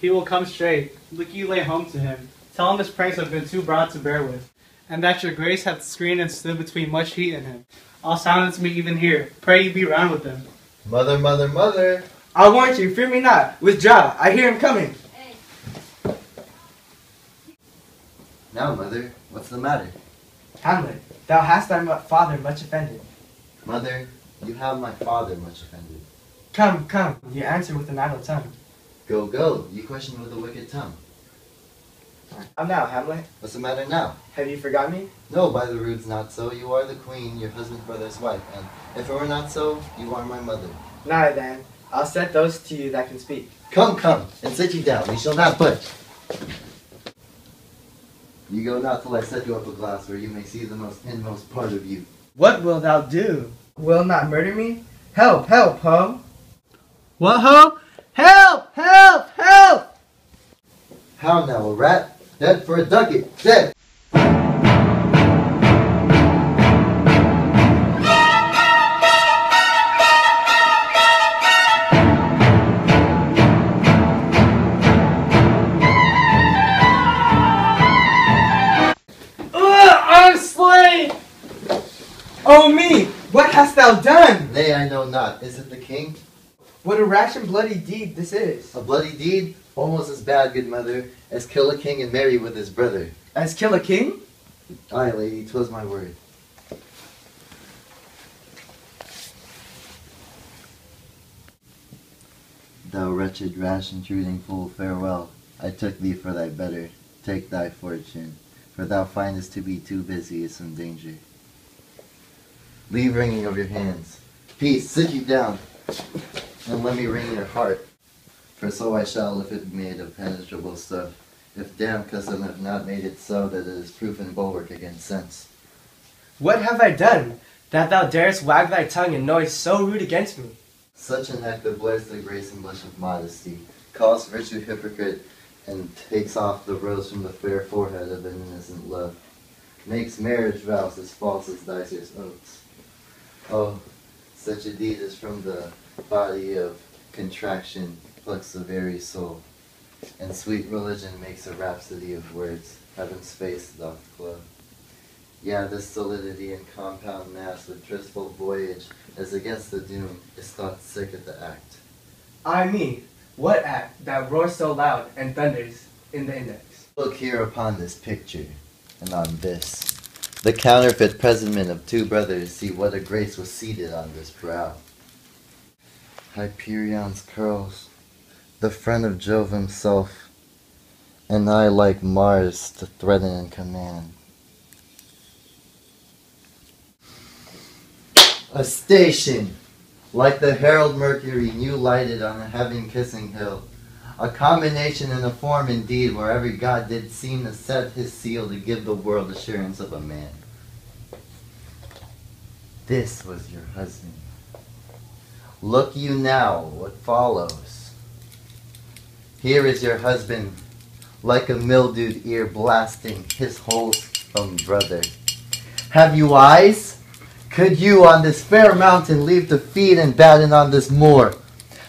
He will come straight. Look you lay home to him. Tell him his pranks have been too broad to bear with, and that your grace hath screened and stood between much heat and him. All silence me even here. Pray you be round with them. Mother, mother, mother. I warrant you, fear me not. Withdraw, I hear him coming. Now, mother, what's the matter? Hamlet, thou hast thy father much offended. Mother, you have my father much offended. Come, come, you answer with an idle tongue. Go, go, you question with a wicked tongue. How now, Hamlet? What's the matter now? Have you forgot me? No, by the roods not so. You are the queen, your husband's brother's wife, and if it were not so, you are my mother. Nay then, I'll set those to you that can speak. Come, come, and sit you down. You shall not budge. You go not till I set you up a glass where you may see the most inmost part of you. What wilt thou do? Will not murder me? Help, help, ho! What, ho? Help! Help! Help! How now, a rat? Dead for a ducat. Dead! I'm slain! Oh me! What hast thou done? Nay, I know not. Is it the king? What a rash and bloody deed this is. A bloody deed? Almost as bad, good mother, as kill a king and marry with his brother. As kill a king? Aye, lady, 'twas my word. Thou wretched, rash, intruding fool, farewell. I took thee for thy better. Take thy fortune, for thou findest to be too busy is some danger. Leave wringing of your hands. Peace, sit you down, and let me wring your heart. For so I shall, if it be made of penetrable stuff, if damn custom have not made it so that it is proof and bulwark against sense. What have I done, that thou darest wag thy tongue in noise so rude against me? Such an act that blurs the grace and blush of modesty, calls virtue hypocrite, and takes off the rose from the fair forehead of an innocent love, makes marriage vows as false as Dicer's oaths. Oh, such a deed is from the body of contraction plucks the very soul, and sweet religion makes a rhapsody of words, heaven's face doth glow. Yeah, this solidity and compound mass with tristful voyage as against the doom is thought sick at the act. I me, what act that roars so loud and thunders in the index? Look here upon this picture, and on this. The counterfeit presentment of two brothers, see what a grace was seated on this brow. Hyperion's curls, the friend of Jove himself, and I like Mars to threaten and command. A station, like the herald Mercury new lighted on a heaven-kissing hill. A combination and a form indeed, where every god did seem to set his seal to give the world assurance of a man. This was your husband. Look you now what follows. Here is your husband, like a mildewed ear blasting his wholesome brother. Have you eyes? Could you on this fair mountain leave to feed and batten on this moor?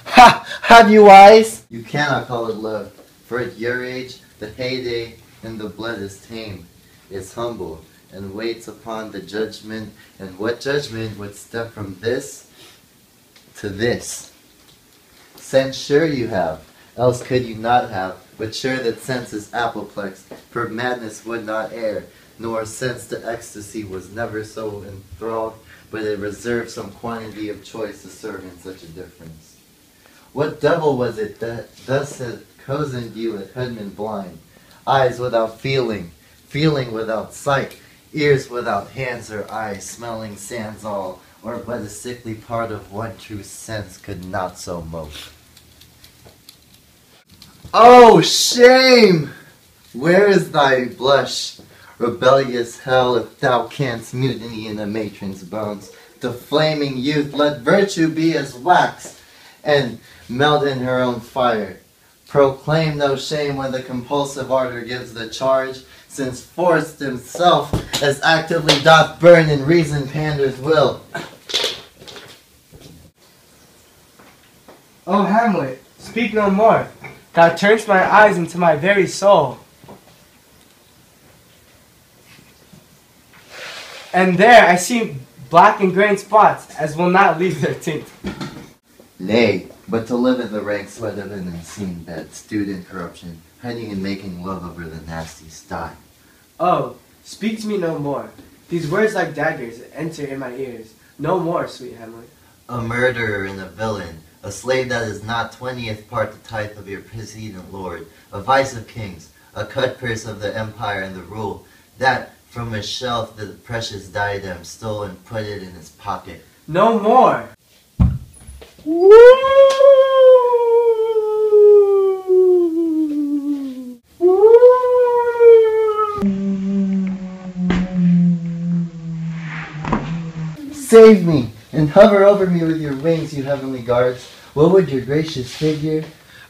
Ha! Have you eyes? You cannot call it love, for at your age the heyday and the blood is tame, is humble, and waits upon the judgment, and what judgment would step from this to this? Sense sure you have, else could you not have, but sure that sense is apoplex, for madness would not err, nor sense to ecstasy was never so enthralled, but it reserved some quantity of choice to serve in such a difference. What devil was it that thus had cozened you at Hoodman blind? Eyes without feeling, feeling without sight, ears without hands or eyes, smelling sands all, or but a sickly part of one true sense could not so mope. Oh, shame! Where is thy blush? Rebellious hell, if thou canst mutiny in a matron's bones. To flaming youth, let virtue be as wax, and melt in her own fire. Proclaim no shame when the compulsive ardor gives the charge, since force himself as actively doth burn and reason panders will. Oh Hamlet, speak no more. Thou turnest my eyes into my very soul. And there I see black and grey spots, as will not leave their tint. Nay, but to live in the ranks sweat of an unseen bed, stewed in corruption, hiding and making love over the nasty sty. Oh, speak to me no more. These words like daggers enter in my ears. No more, sweet Hamlet. A murderer and a villain, a slave that is not 20th part the tithe of your precedent lord, a vice of kings, a cutpurse of the empire and the rule, that from his shelf the precious diadem stole and put it in his pocket. No more! Save me, and hover over me with your wings, you heavenly guards. What would your gracious figure?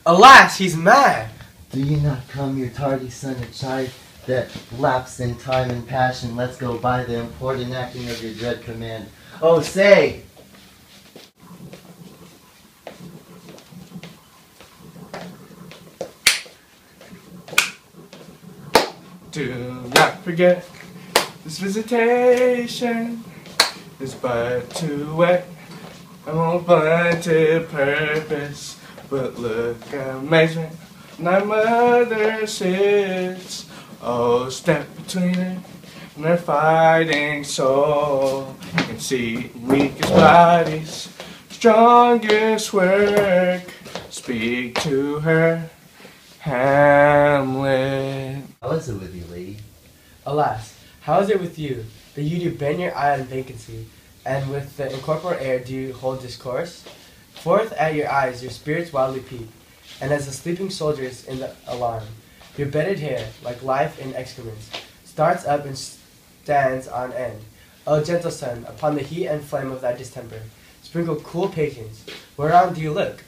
Alas, he's mad! Do you not come, your tardy son, a child that lapsed in time and passion, let's go by the important acting of your dread command. Oh, say! Do not forget, this visitation is but to wet a blunted purpose. But look, amazement, my mother sits. Oh, step between her and her fighting soul, and see weakest bodies, strongest work. Speak to her, Hamlet. How is it with you, lady? Alas, how is it with you, that you do bend your eye on vacancy, and with the incorporeal air do you hold discourse? Forth at your eyes your spirits wildly peep, and as the sleeping soldiers in the alarm, your bedded hair, like life in excrements, starts up and stands on end. O gentle sun, upon the heat and flame of thy distemper, sprinkle cool patience. Whereon do you look?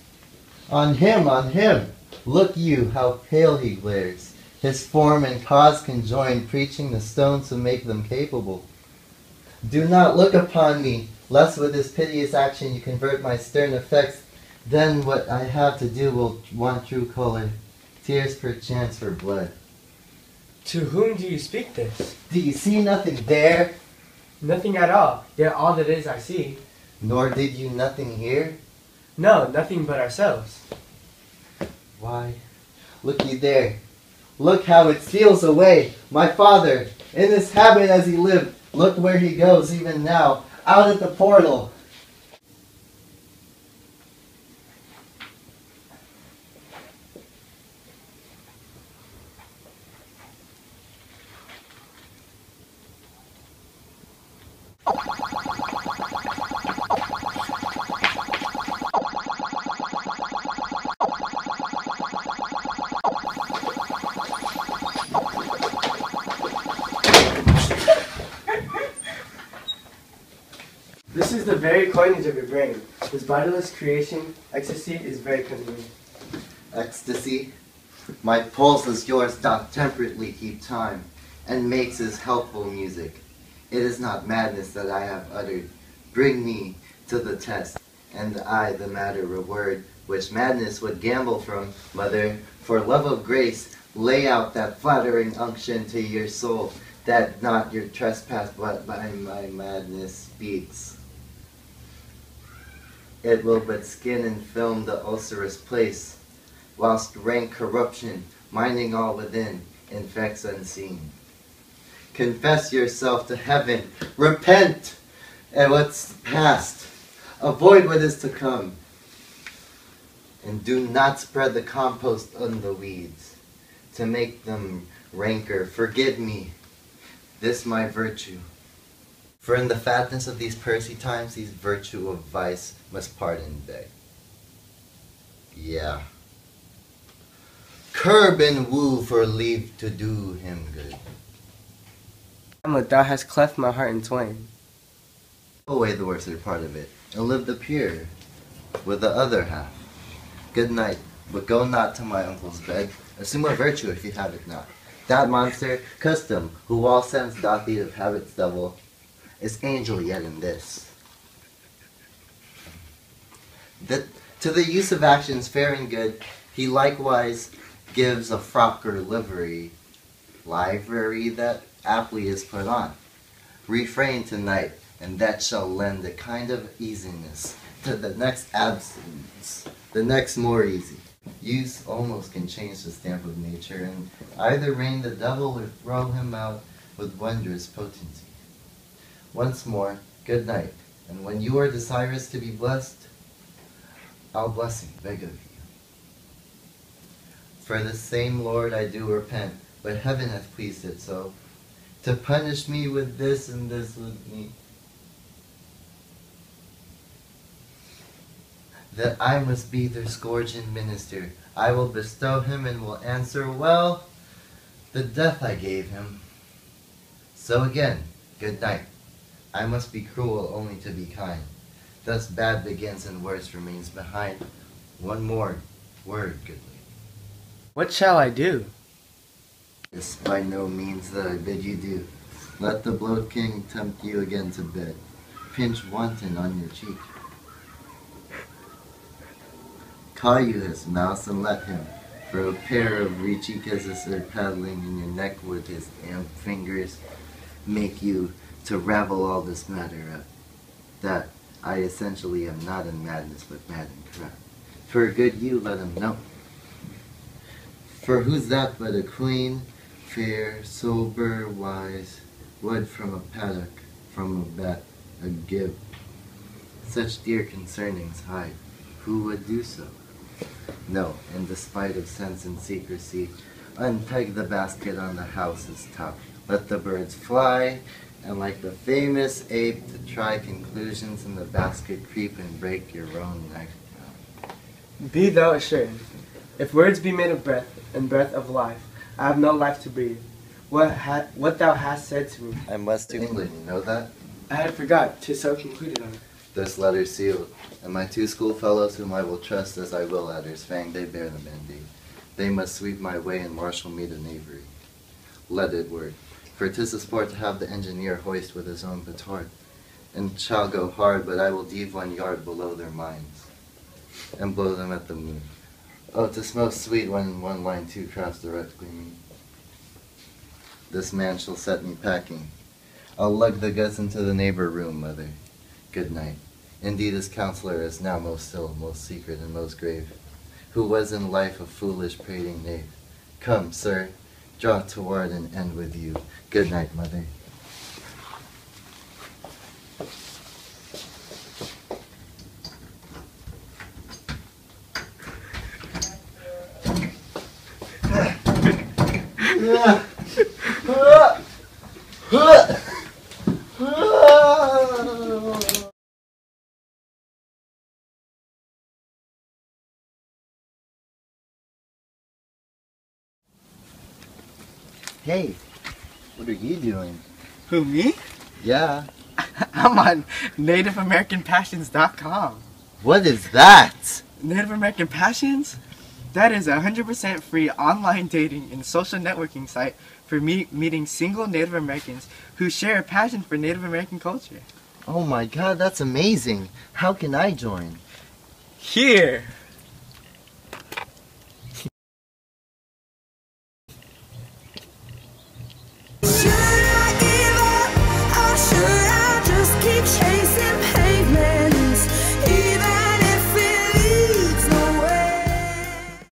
On him, on him! Look you, how pale he glares. His form and cause conjoined, preaching the stones to make them capable. Do not look upon me, lest with this piteous action you convert my stern effects. Then what I have to do will want true color, tears perchance for blood. To whom do you speak this? Do you see nothing there? Nothing at all, yet all that is I see. Nor did you nothing hear? No, nothing but ourselves. Why, look ye there. Look how it steals away. My father, in this habit as he lived, look where he goes even now, out at the portal. This is the very coinage of your brain. This vitalless creation, ecstasy, is very convenient. Ecstasy? My pulses yours doth temperately keep time, and makes as helpful music. It is not madness that I have uttered. Bring me to the test, and I the matter reward, which madness would gamble from, mother. For love of grace, lay out that flattering unction to your soul, that not your trespass but by my madness speaks. It will but skin and film the ulcerous place, whilst rank corruption, minding all within, infects unseen. Confess yourself to heaven, repent at what's past, avoid what is to come, and do not spread the compost on the weeds, to make them ranker. Forgive me, this my virtue. For in the fatness of these pursy times, these virtue of vice must pardon beg. Yeah. Curb and woo for leave to do him good. Hamlet, thou hast cleft my heart in twain. Throw away the worser part of it, and live the pure with the other half. Good night, but go not to my uncle's bed. Assume a virtue if you have it not. That monster, custom, who all sense doth eat of habit's devil, is angel yet in this. That to the use of actions fair and good, He likewise gives a frock or livery that aptly is put on. Refrain tonight, and that shall lend a kind of easiness to the next absence, the next more easy. Use almost can change the stamp of nature, and either reign the devil or throw him out with wondrous potency. Once more, good night, and when you are desirous to be blessed, I'll blessing beg of you. For the same Lord I do repent, but heaven hath pleased it so, to punish me with this and this with me, that I must be their scourge and minister. I will bestow him and will answer, well, the death I gave him. So again, good night. I must be cruel only to be kind. Thus bad begins and worse remains behind. One more word, good lady. What shall I do? It's by no means that I bid you do. Let the bloat king tempt you again to bed. Pinch wanton on your cheek. Call you his mouse and let him, for a pair of reachy kisses are paddling in your neck with his damp fingers, make you to ravel all this matter up. That I essentially am not in madness, but mad and corrupt. For a good you let him know. For who's that but a queen, fair, sober, wise, would from a paddock, from a bat, a give. Such dear concernings hide, who would do so? No, in despite of sense and secrecy, unpeg the basket on the house's top. Let the birds fly, and like the famous ape to try conclusions in the basket, creep and break your own neck. Be thou assured, if words be made of breath, and breath of life, I have no life to breathe. What thou hast said to me, I must to England, you know that? I had forgot, 'tis so concluded on it. This letter sealed, and my two schoolfellows whom I will trust as I will at his fang, they bear the mandate. They must sweep my way and marshal me to knavery. Let it word, for 'tis a sport to have the engineer hoist with his own petard, and shall go hard, but I will deave 1 yard below their minds, and blow them at the moon. Oh, 'tis most sweet when one line two crafts directly meet. This man shall set me packing. I'll lug the goods into the neighbor room, mother. Good night. Indeed, his counselor is now most still, most secret, and most grave, who was in life a foolish, prating knave. Come, sir, draw toward and end with you. Good night, mother. Hey, what are you doing? Who, me? Yeah. I'm on NativeAmericanPassions.com. What is that? Native American Passions? That is a 100% free online dating and social networking site for meeting single Native Americans who share a passion for Native American culture. Oh my god, that's amazing. How can I join? Here!